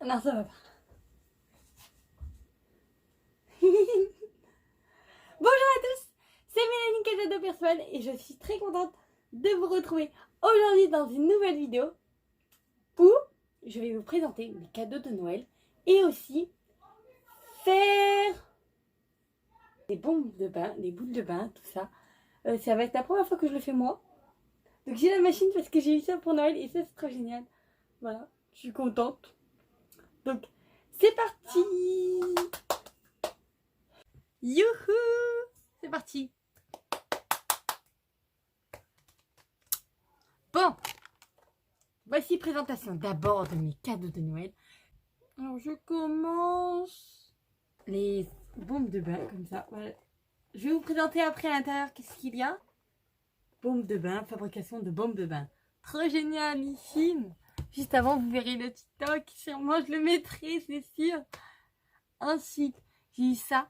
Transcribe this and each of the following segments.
Non, ça va pas. Bonjour à tous, c'est Mélanie Cajado Persoal et je suis très contente de vous retrouver aujourd'hui dans une nouvelle vidéo où je vais vous présenter mes cadeaux de Noël et aussi faire des bombes de bain, des boules de bain, tout ça. Ça va être la première fois que je le fais moi. Donc j'ai la machine parce que j'ai eu ça pour Noël et ça c'est trop génial. Voilà, je suis contente. Donc c'est parti. Youhou! C'est parti. Bon, voici présentation d'abord de mes cadeaux de Noël. Alors je commence les bombes de bain comme ça. Voilà. Je vais vous présenter après à l'intérieur qu'est-ce qu'il y a. Bombes de bain, fabrication de bombes de bain. Trop génialissime. Juste avant vous verrez le TikTok, sûrement je le mettrai, c'est sûr. Ensuite, j'ai eu ça.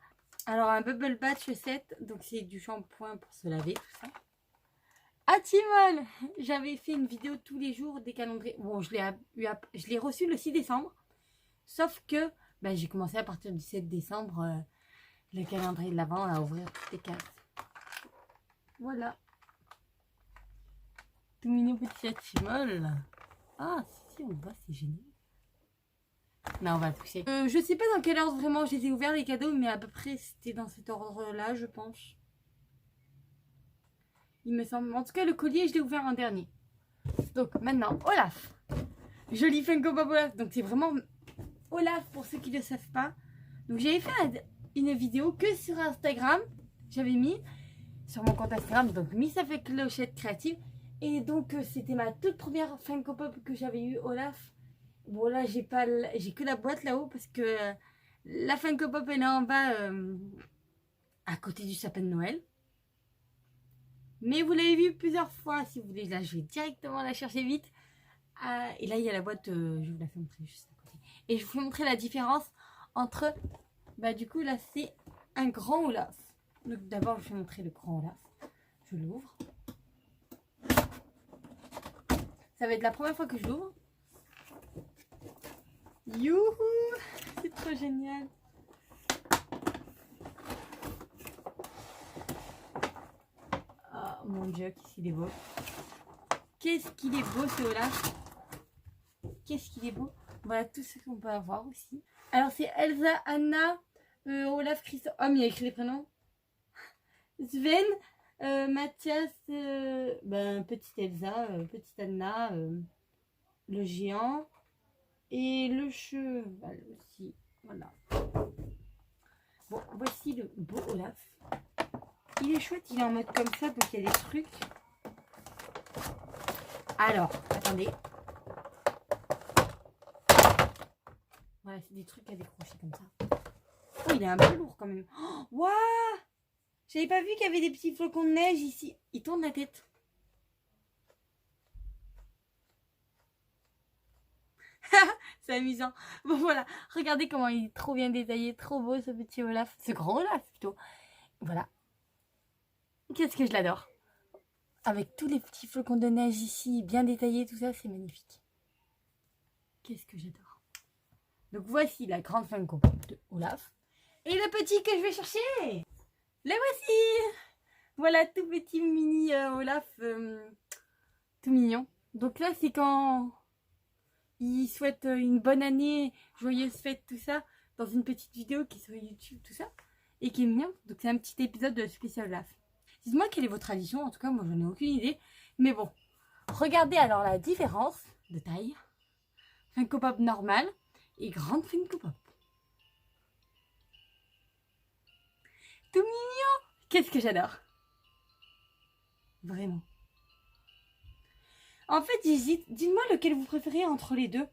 Alors un Bubble Bath set, donc c'est du shampoing pour se laver, tout ça. Ah Timol, j'avais fait une vidéo tous les jours des calendriers. Bon, je l'ai reçu le 6 décembre. Sauf que j'ai commencé à partir du 7 décembre le calendrier de l'Avent à ouvrir toutes les cases. Voilà. Tout mignon petit Timol. Ah si, on le voit, c'est génial. Non, on va le toucher. Je sais pas dans quel ordre vraiment je les ai ouverts les cadeaux, mais à peu près c'était dans cet ordre-là, je pense. Il me semble. En tout cas, le collier, je l'ai ouvert en dernier. Donc maintenant, Olaf. Joli Funko Pop Olaf. Donc c'est vraiment Olaf pour ceux qui ne le savent pas. Donc j'avais fait une vidéo que sur Instagram. J'avais mis sur mon compte Instagram. Donc Miss avec Clochette Créative. Et donc c'était ma toute première Funko Pop que j'avais eu Olaf. Bon là j'ai que la boîte là-haut parce que la Funko Pop est là en bas à côté du sapin de Noël. Mais vous l'avez vu plusieurs fois. Si vous voulez, là je vais directement la chercher vite. Et là il y a la boîte, je vous la fais montrer juste à côté. Et je vous fais montrer la différence entre, du coup là c'est un grand Olaf. Donc d'abord je vais vous montrer le grand Olaf. Je l'ouvre. Ça va être la première fois que je l'ouvre. Youhou! C'est trop génial! Oh mon dieu, qu'est-ce qu'il est beau! Qu'est-ce qu'il est beau ce Olaf! Qu'est-ce qu'il est beau! Voilà tout ce qu'on peut avoir aussi. Alors c'est Elsa, Anna, Olaf, Christophe. Oh, mais il y a écrit les prénoms. Sven, Mathias, petite Elsa, petite Anna, le géant. Et le cheval aussi. Voilà. Bon, voici le beau Olaf. Il est chouette, il est en mode comme ça, donc il y a des trucs. Alors, attendez. Voilà, c'est des trucs à décrocher comme ça. Oh, il est un peu lourd quand même. Oh, waouh! J'avais pas vu qu'il y avait des petits flocons de neige ici. Il tourne la tête. C'est amusant. Bon voilà, regardez comment il est trop bien détaillé, trop beau ce petit Olaf, ce grand Olaf plutôt. Voilà. Qu'est-ce que je l'adore. Avec tous les petits flocons de neige ici, bien détaillés, tout ça, c'est magnifique. Qu'est-ce que j'adore. Donc voici la grande Funko Pop de Olaf. Et le petit que je vais chercher. Le voici. Voilà, tout petit mini Olaf, tout mignon. Donc là, c'est quand il souhaite une bonne année, joyeuse fête, tout ça, dans une petite vidéo qui est sur YouTube, tout ça, et qui est mignon. Donc c'est un petit épisode de spécial Olaf. Dites-moi quelle est votre tradition, en tout cas moi j'en ai aucune idée. Mais bon, regardez alors la différence de taille. Funko Pop normal et grande Funko Pop. Tout mignon. Qu'est-ce que j'adore. Vraiment. En fait, j'hésite. Dites-moi lequel vous préférez entre les deux.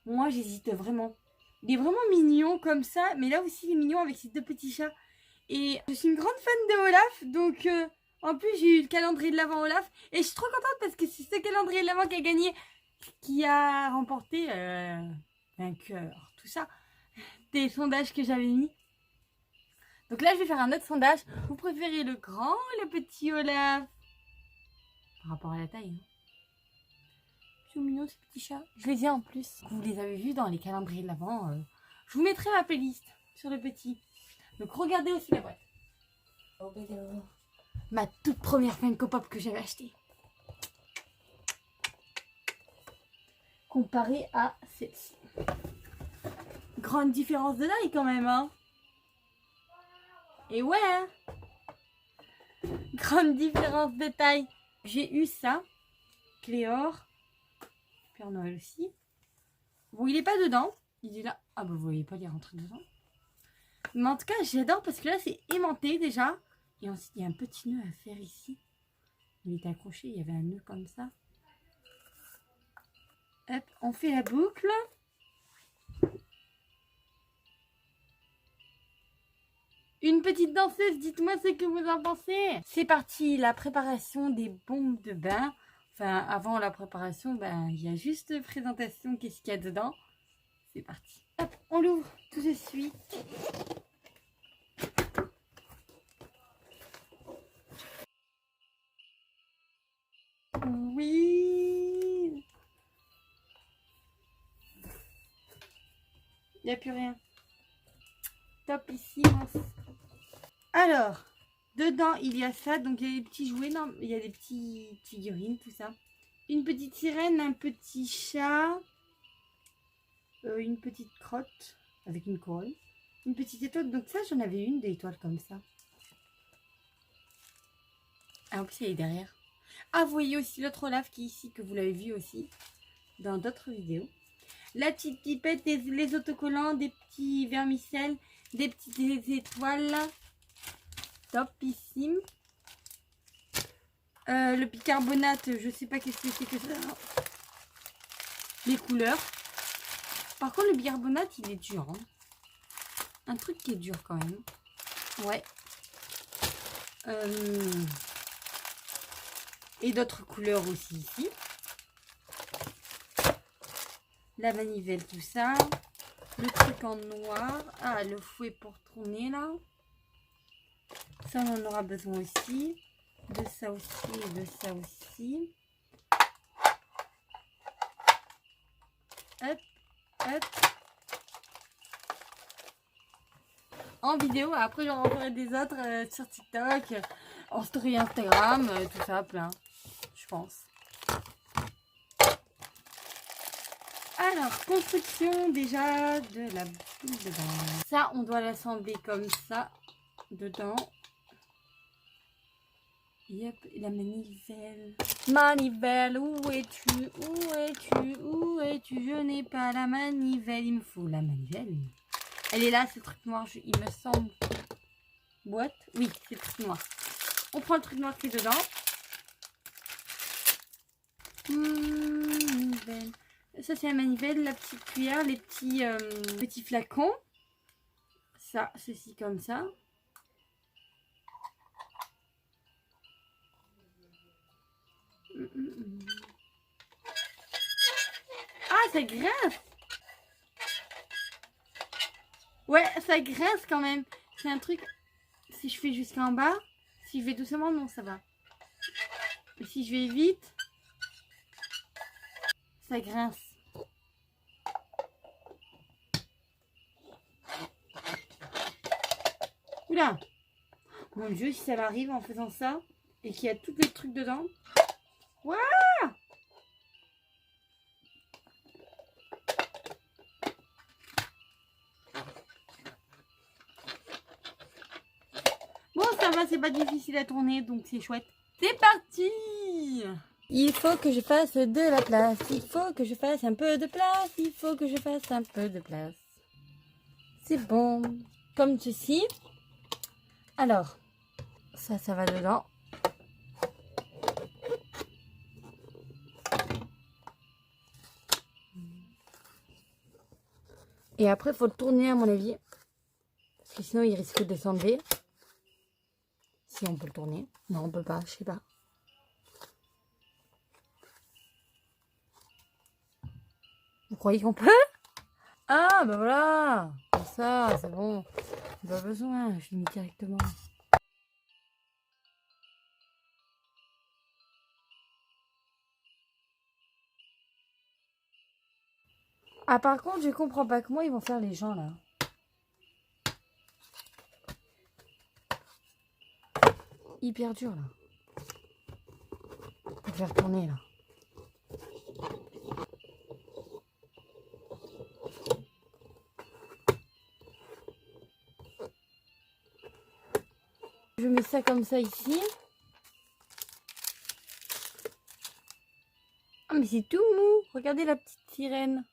Moi, j'hésite vraiment. Il est vraiment mignon comme ça. Mais là aussi, il est mignon avec ses deux petits chats. Et je suis une grande fan de Olaf. Donc, en plus, j'ai eu le calendrier de l'Avent Olaf. Et je suis trop contente parce que c'est ce calendrier de l'Avent qui a gagné. Qui a remporté vainqueur. Tout ça. Des sondages que j'avais mis. Donc là, je vais faire un autre sondage. Vous préférez le grand ou le petit Olaf? Par rapport à la taille. Hein. C'est mignon ces petits chats. Je les ai en plus. Vous les avez vus dans les calendriers de l'Avent. Je vous mettrai ma playlist sur le petit. Donc regardez aussi la boîte. Ma toute première Funko Pop que j'avais achetée. Comparée à celle-ci. Grande différence de taille quand même, hein. Et ouais, hein. Grande différence de taille. J'ai eu ça. Cléor. Père Noël aussi. Bon, il est pas dedans. Il est là. Ah bah vous voyez pas, il est rentré dedans. Mais en tout cas, j'adore parce que là, c'est aimanté déjà. Et ensuite, il y a un petit nœud à faire ici. Il était accroché, il y avait un nœud comme ça. Hop, on fait la boucle. Une petite danseuse, dites-moi ce que vous en pensez. C'est parti, la préparation des bombes de bain. Enfin, avant la préparation, ben, il y a juste présentation, qu'est-ce qu'il y a dedans. C'est parti. Hop, on l'ouvre tout de suite. Oui. Il n'y a plus rien. Top ici. Alors, dedans, il y a ça. Donc, il y a des petits jouets. Non, il y a des petits figurines, tout ça. Une petite sirène, un petit chat. Une petite crotte avec une couronne. Une petite étoile. Donc ça, j'en avais une d'étoile comme ça. Ah, en plus, elle est derrière. Ah, vous voyez aussi l'autre Olaf qui est ici, que vous l'avez vu aussi dans d'autres vidéos. La petite pipette, les autocollants, des petits vermicelles, des petites étoiles. Topissime. Le bicarbonate, je sais pas qu'est-ce que c'est que ça. Les couleurs. Par contre, le bicarbonate, il est dur. Hein. Un truc qui est dur quand même. Ouais. Et d'autres couleurs aussi ici. La manivelle, tout ça. Le truc en noir. Ah, le fouet pour tourner là. Ça, on en aura besoin aussi. De ça aussi et de ça aussi. Hop, hop. En vidéo, après j'en referai des autres sur TikTok, en story Instagram, tout ça, plein, je pense. Alors, construction déjà de la boule de bain. Ça, on doit l'assembler comme ça, dedans. Yep, la manivelle. Manivelle, où es-tu? Où es-tu? Où es-tu? Je n'ai pas la manivelle, il me faut la manivelle. Elle est là, ce truc noir, il me semble. Boîte? Oui, c'est le truc noir. On prend le truc noir qui est dedans. Manivelle. Ça, c'est la manivelle, la petite cuillère, les petits flacons. Ça, ceci comme ça. Ah, ça grince! Ouais, ça grince quand même. C'est un truc, si je fais jusqu'en bas, si je vais doucement, non, ça va. Et si je vais vite, ça grince. Oula! Mon Dieu, si ça m'arrive en faisant ça, et qu'il y a tous les trucs dedans. Waouh! Bon, ça va, c'est pas difficile à tourner, donc c'est chouette. C'est parti! Il faut que je fasse de la place, il faut que je fasse un peu de place, il faut que je fasse un peu de place. C'est bon. Comme ceci. Alors, ça va dedans. Et après, il faut le tourner à mon avis. Parce que sinon, il risque de s'enlever. Si on peut le tourner. Non, on peut pas, je sais pas. Vous croyez qu'on peut? Ah, bah voilà. Comme ça, c'est bon. Pas besoin, je l'ai mis directement. Ah, par contre, je comprends pas comment ils vont faire les gens, là. Hyper dur, là. Je vais faire tourner, là. Je mets ça comme ça ici. Ah, mais c'est tout mou. Regardez la petite sirène.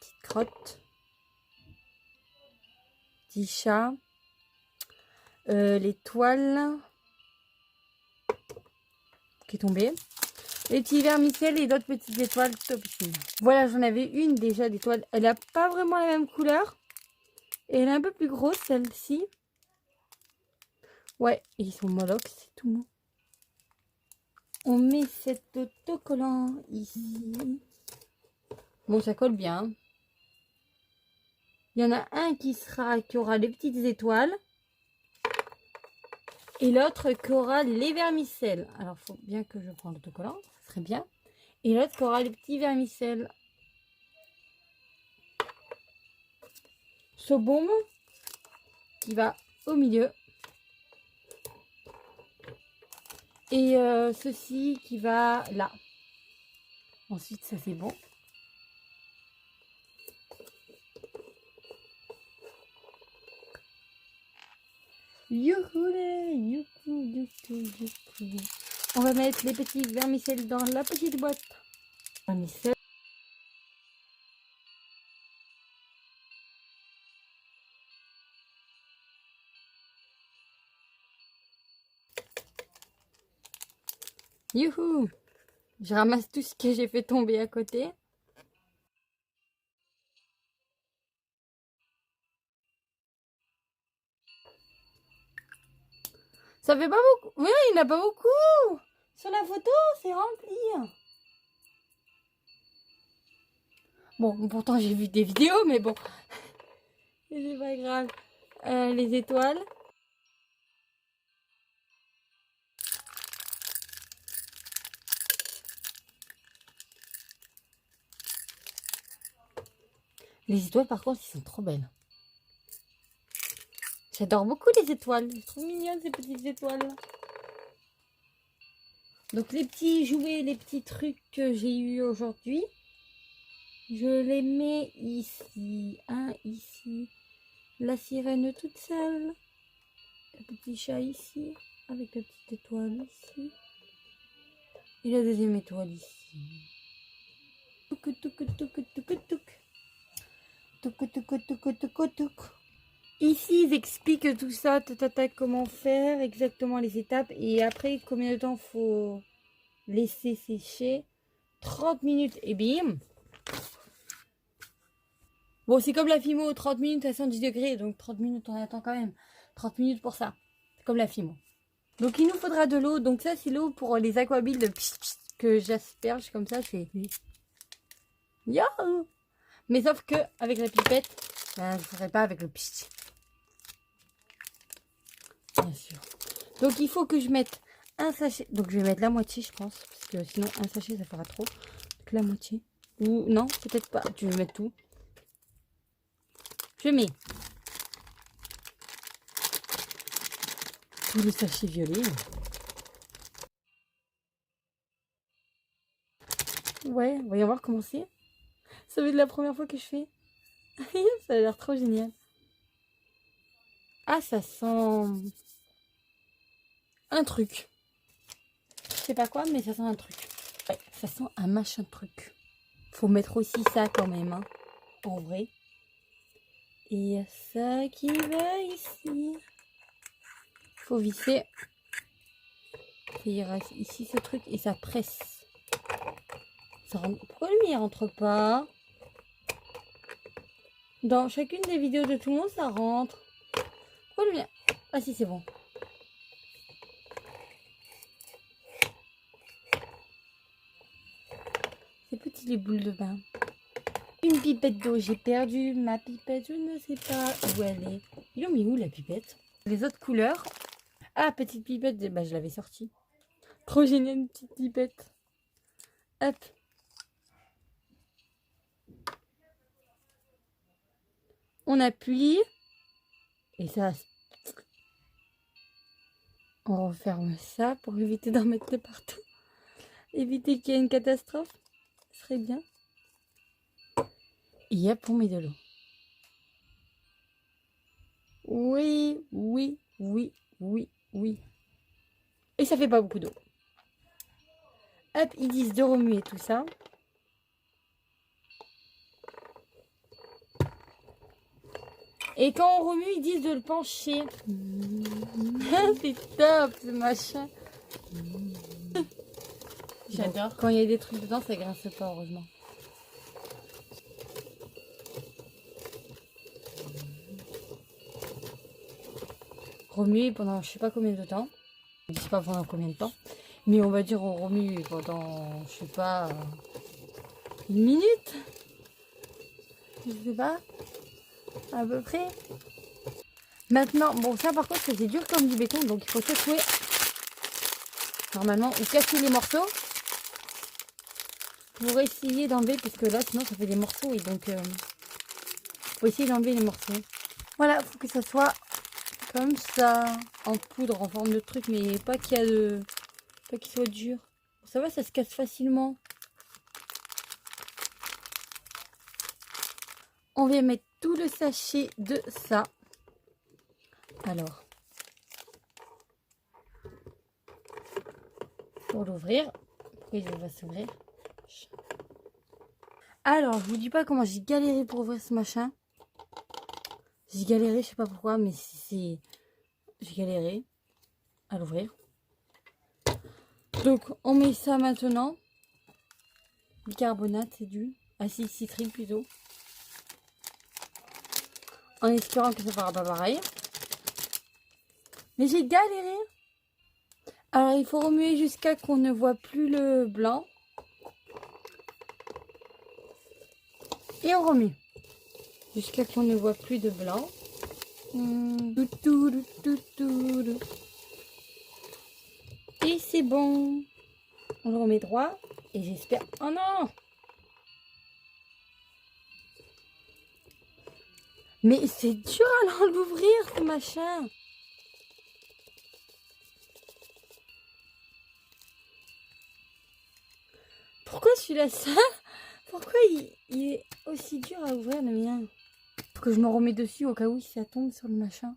Petite crotte. Petit chat. L'étoile qui est tombée. Les petits vermicelles et d'autres petites étoiles topissime. Voilà, j'en avais une déjà d'étoile. Elle n'a pas vraiment la même couleur. Et elle est un peu plus grosse, celle-ci. Ouais, et ils sont mollox, c'est tout mou. On met cet autocollant ici. Bon, ça colle bien. Il y en a un qui aura les petites étoiles. Et l'autre qui aura les vermicelles. Alors, il faut bien que je prenne l'autocollant. Ça serait bien. Et l'autre qui aura les petits vermicelles. Ce baume qui va au milieu. Et ceci qui va là. Ensuite, ça c'est bon. Youhou, youhou, youhou, youhou. On va mettre les petits vermicelles dans la petite boîte. Vermicelles. Youhou! Je ramasse tout ce que j'ai fait tomber à côté. Ça fait pas beaucoup. Oui, il n'y en a pas beaucoup. Sur la photo, c'est rempli. Bon, pourtant j'ai vu des vidéos, mais bon. C'est pas grave. Les étoiles. Les étoiles, par contre, ils sont trop belles. J'adore beaucoup les étoiles. C'est trop mignonne ces petites étoiles. Donc les petits jouets, les petits trucs que j'ai eu aujourd'hui, je les mets ici. Un ici. La sirène toute seule. Le petit chat ici. Avec la petite étoile ici. Et la deuxième étoile ici. Touk touk touk touk touk touk. Touk touk touk touk touk. Ici, ils expliquent tout ça, comment faire exactement les étapes et après combien de temps faut laisser sécher. 30 minutes et bim. Bon, c'est comme la Fimo, 30 minutes à 110 degrés, donc 30 minutes on attend quand même. 30 minutes pour ça, c'est comme la Fimo. Donc il nous faudra de l'eau, donc ça c'est l'eau pour les aquabilles que j'asperge comme ça, c'est... Yahoo! Mais sauf que avec la pipette, ben, je ne ferai pas avec le pchit. Bien sûr. Donc il faut que je mette un sachet. Donc je vais mettre la moitié, je pense. Parce que sinon un sachet ça fera trop. Donc la moitié. Ou non, peut-être pas. Tu veux mettre tout. Je mets tout le sachet violet. Ouais, voyons voir comment c'est. Ça va être la première fois que je fais. Ça a l'air trop génial. Ah, ça sent un truc. Je sais pas quoi, mais ça sent un truc. Ouais, ça sent un machin truc. Faut mettre aussi ça quand même, hein, en vrai. Et il y a ça qui va ici. Faut visser. Et il reste ici ce truc et ça presse. Ça rentre... Pourquoi lui il rentre pas? Dans chacune des vidéos de tout le monde ça rentre. Pourquoi lui... Ah si, c'est bon. C'est petit les boules de bain. Une pipette d'eau, j'ai perdu ma pipette, je ne sais pas où elle est. Ils ont mis où la pipette? Les autres couleurs. Ah, petite pipette, bah, je l'avais sortie. Trop génial, une petite pipette. Hop, On appuie. Et ça... On referme ça pour éviter d'en mettre de partout. Éviter qu'il y ait une catastrophe. Ce serait bien. Et hop, on met de l'eau. Oui, oui, oui, oui, oui. Et ça fait pas beaucoup d'eau. Hop, ils disent de remuer tout ça. Et quand on remue, ils disent de le pencher. C'est top ce machin. J'adore. Bon, quand il y a des trucs dedans, ça grince pas, heureusement. Remuer pendant je sais pas combien de temps. Je sais pas pendant combien de temps. Mais on va dire on remue pendant, je sais pas, une minute. Je sais pas. À peu près. Maintenant, bon ça par contre c'est dur comme du béton. Donc il faut secouer. Normalement, ou casser les morceaux. Pour essayer d'enlever. Parce que là sinon ça fait des morceaux. Et donc faut essayer d'enlever les morceaux. Voilà, il faut que ça soit comme ça. En poudre, en forme de truc. Mais pas qu'il y a de... Pas qu'il soit dur. Ça va, ça se casse facilement. On vient mettre tout le sachet de ça. Alors, pour l'ouvrir, pourquoi il va s'ouvrir? Alors, je vous dis pas comment j'ai galéré pour ouvrir ce machin. J'ai galéré, je sais pas pourquoi, mais c'est... J'ai galéré à l'ouvrir. Donc, on met ça maintenant. Bicarbonate, c'est du acide citrique plutôt. En espérant que ça fera pas pareil. Mais j'ai galéré. Alors, il faut remuer jusqu'à qu'on ne voit plus le blanc. Et on remue. Jusqu'à qu'on ne voit plus de blanc. Et c'est bon. On le remet droit. Et j'espère... Oh non! Mais c'est dur à l'ouvrir, ce machin. Pourquoi celui-là ça? Pourquoi il est aussi dur à ouvrir le mien? Faut que je me remets dessus au cas où ça tombe sur le machin.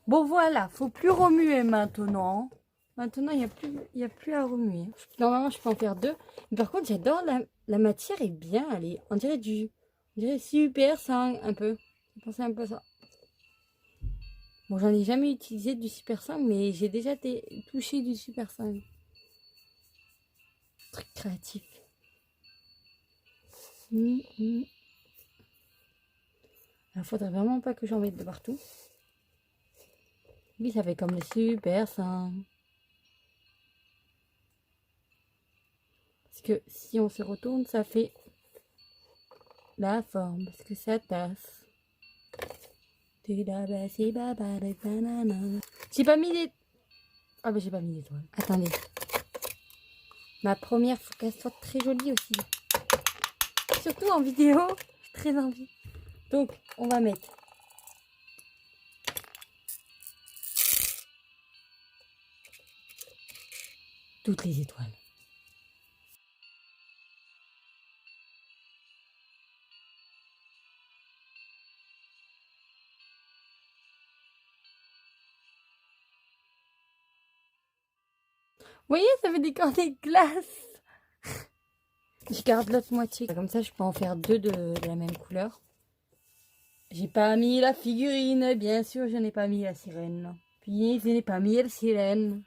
Bon voilà, faut plus remuer maintenant. Maintenant, il n'y a plus à remuer. Normalement, je peux en faire deux. Mais par contre, j'adore la matière est bien. On dirait super 5 un peu. Je pensais un peu à ça. Bon, j'en ai jamais utilisé du Super 5, mais j'ai déjà touché du Super 5. Truc créatif. Alors, faudrait vraiment pas que j'en mette de partout. Oui, ça fait comme le Super 5. Parce que si on se retourne, ça fait la forme. Parce que ça tasse. J'ai pas mis les... Ah bah j'ai pas mis l'étoile. Attendez. Ma première, faut qu'elle soit très jolie aussi. Surtout en vidéo, j'ai très envie. Donc, on va mettre toutes les étoiles. Vous voyez, ça fait des cornets de glace. Je garde l'autre moitié. Comme ça, je peux en faire deux de la même couleur. J'ai pas mis la figurine. Bien sûr, je n'ai pas mis la sirène. Puis, je n'ai pas mis la sirène.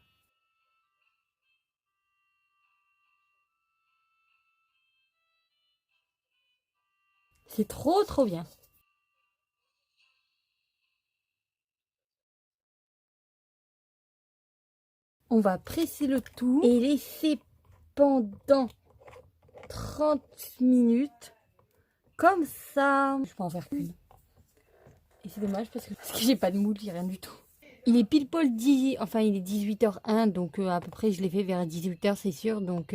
C'est trop bien. On va presser le tout et laisser pendant 30 minutes. Comme ça. Je peux en faire qu'une. Et c'est dommage parce que j'ai pas de moule, j'ai rien du tout. Il est pile poil 10, enfin il est 18h01, donc à peu près je l'ai fait vers 18h c'est sûr. Donc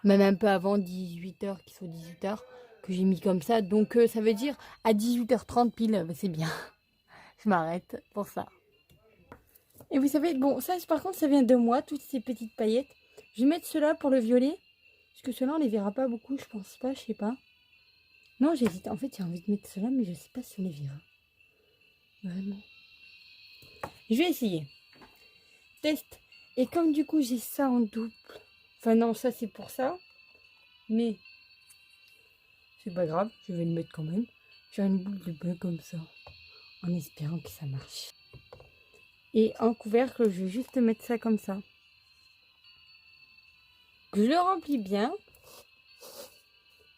même un peu avant 18h, qu'il soit 18h, que j'ai mis comme ça. Donc ça veut dire à 18h30 pile, bah, c'est bien. Je m'arrête pour ça. Et vous savez, bon, ça par contre, ça vient de moi, toutes ces petites paillettes. Je vais mettre cela pour le violet. Parce que cela, on les verra pas beaucoup, je pense pas, je sais pas. Non, j'hésite. En fait, j'ai envie de mettre cela, mais je sais pas si on les verra. Vraiment. Je vais essayer. Test. Et comme du coup, j'ai ça en double. Enfin non, ça c'est pour ça. Mais c'est pas grave, je vais le mettre quand même. J'ai une boule de bain comme ça. En espérant que ça marche. Et en couvercle, je vais juste mettre ça comme ça. Je le remplis bien.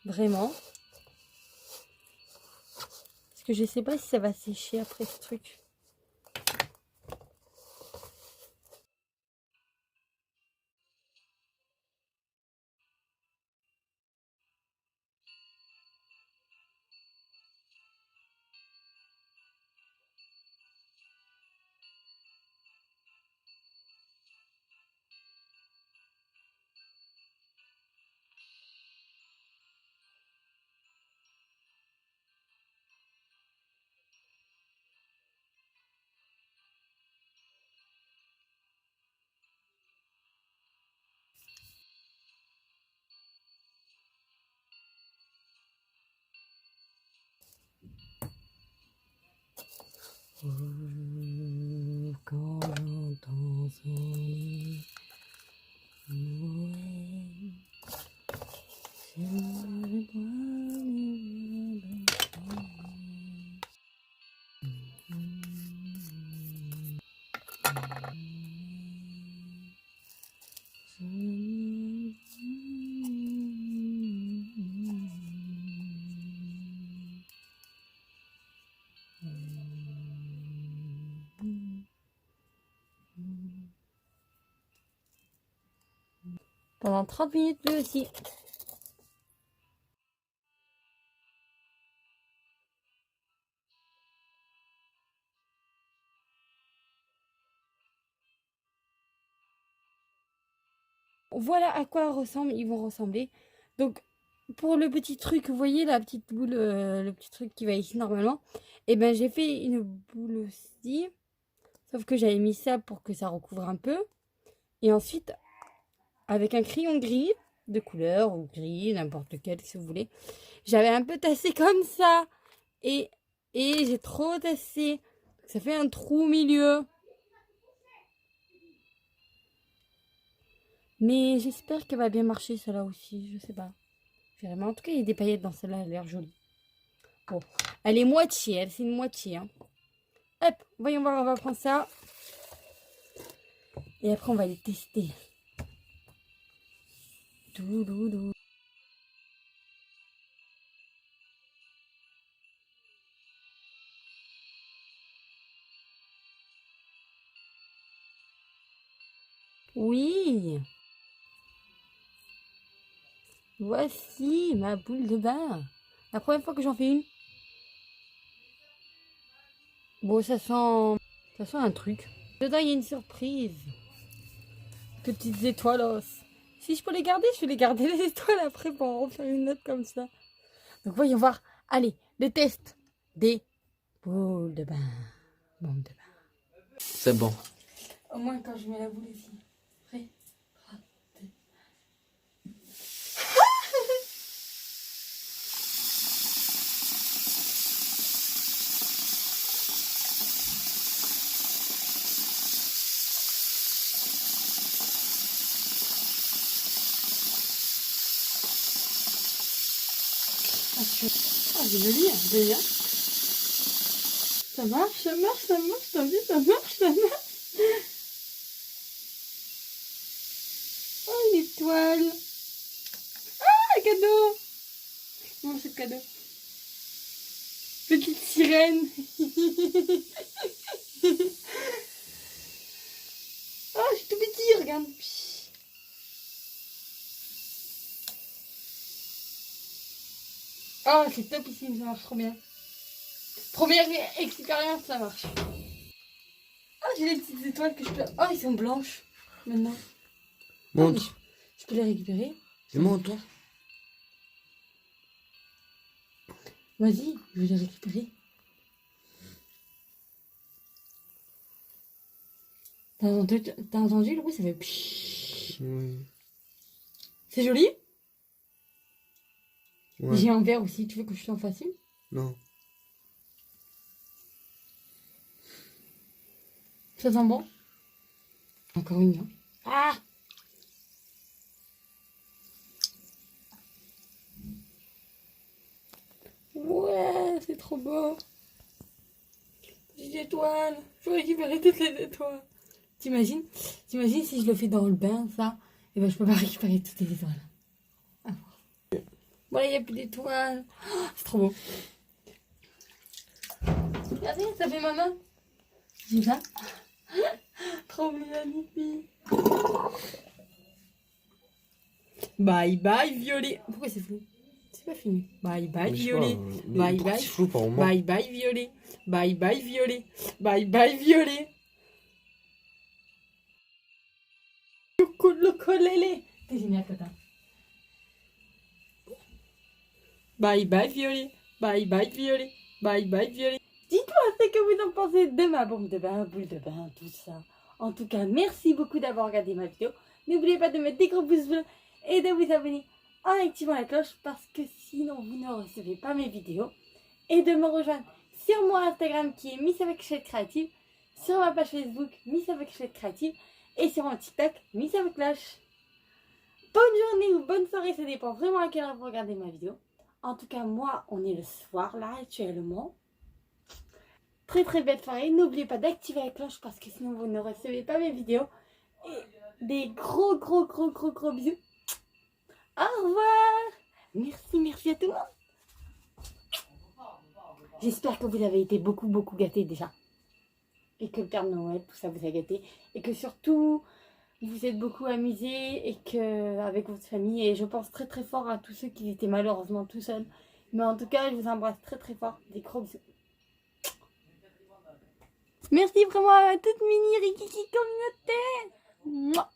Vraiment. Parce que je sais pas si ça va sécher après ce truc. Quand j'entends sonner Noël, j'aimerais voir les pendant 30 minutes lui aussi. Voilà à quoi ils vont ressembler. Donc pour le petit truc, vous voyez la petite boule, le petit truc qui va ici normalement. Et ben j'ai fait une boule aussi. Sauf que j'avais mis ça pour que ça recouvre un peu. Et ensuite, avec un crayon gris de couleur ou gris, n'importe lequel si vous voulez. J'avais un peu tassé comme ça. Et j'ai trop tassé. Ça fait un trou au milieu. Mais j'espère qu'elle va bien marcher celle-là aussi. Je sais pas. Vraiment. En tout cas, il y a des paillettes dans celle-là. Elle a l'air jolie. Bon. Elle est moitié. Elle, c'est une moitié. Hein. Hop. Voyons voir. On va prendre ça. Et après, on va les tester. Doudoudou. Oui. Voici ma boule de bain. La première fois que j'en fais une. Bon, ça sent un truc. Dedans, il y a une surprise. Que petites étoiles. Oh. Si je peux les garder, je vais les garder les étoiles après pour en refaire une autre comme ça. Donc, voyons voir. Allez, le test des boules de bain. Boule de bain. C'est bon. Au moins, quand je mets la boule ici. Prêt? 3, 2. Ah, je le lis, hein, déjà. Ça marche, ça marche, ça marche, t'as vu, ça marche, ça marche. Oh, l'étoile. Ah, cadeau. Non, c'est le cadeau. Petite sirène. Oh, je suis tout petit, regarde. Oh, c'est top ici, ça marche trop bien. Première expérience, ça marche. Oh, j'ai les petites étoiles que je peux... Oh, ils sont blanches, maintenant. Montre. Je peux les récupérer. Et montre. Vas-y, je vais les récupérer. T'as entendu le bruit? Ça fait pshhh. Oui. C'est joli? Ouais. J'ai un verre aussi, tu veux que je t'en fasse une? Non. Ça sent bon? Encore une, hein. Ah! Ouais, c'est trop beau. Des étoiles. Je vais récupérer toutes les étoiles. T'imagines si je le fais dans le bain, ça? Et ben je peux pas récupérer toutes les étoiles. Ah. Voilà, il n'y a plus d'étoiles. Oh, c'est trop beau. Regardez, ça fait ma main. J'ai ça. Trop magnifique. Bye bye violet. Pourquoi c'est flou? C'est pas fini. Bye bye violet. Bye bye. Flou par moment. Bye bye violet. Bye bye violet. Bye bye violet. Le colélé. T'es génial, Tata. Bye bye violet. Bye bye violet. Bye bye violet. Dites-moi ce que vous en pensez de ma bombe de bain, boule de bain, tout ça. En tout cas, merci beaucoup d'avoir regardé ma vidéo. N'oubliez pas de mettre des gros pouces bleus et de vous abonner en activant la cloche parce que sinon vous ne recevez pas mes vidéos. Et de me rejoindre sur mon Instagram qui est Miss avec Chouette Créative, sur ma page Facebook Miss avec Chouette Créative et sur mon TikTok Miss avec Cloche. Bonne journée ou bonne soirée, ça dépend vraiment à quelle heure vous regardez ma vidéo. En tout cas, moi, on est le soir là actuellement. Très très belle soirée. N'oubliez pas d'activer la cloche parce que sinon vous ne recevez pas mes vidéos. Et des gros bisous. Au revoir. Merci à tout le monde. J'espère que vous avez été beaucoup gâtés déjà. Et que le Père Noël, tout ça vous a gâté. Et que surtout, vous êtes beaucoup amusés et que avec votre famille. Et je pense très fort à tous ceux qui étaient malheureusement tout seuls. Mais en tout cas, je vous embrasse très fort. Des gros bisous. Merci vraiment à toute mini Rikiki communauté. Mouah.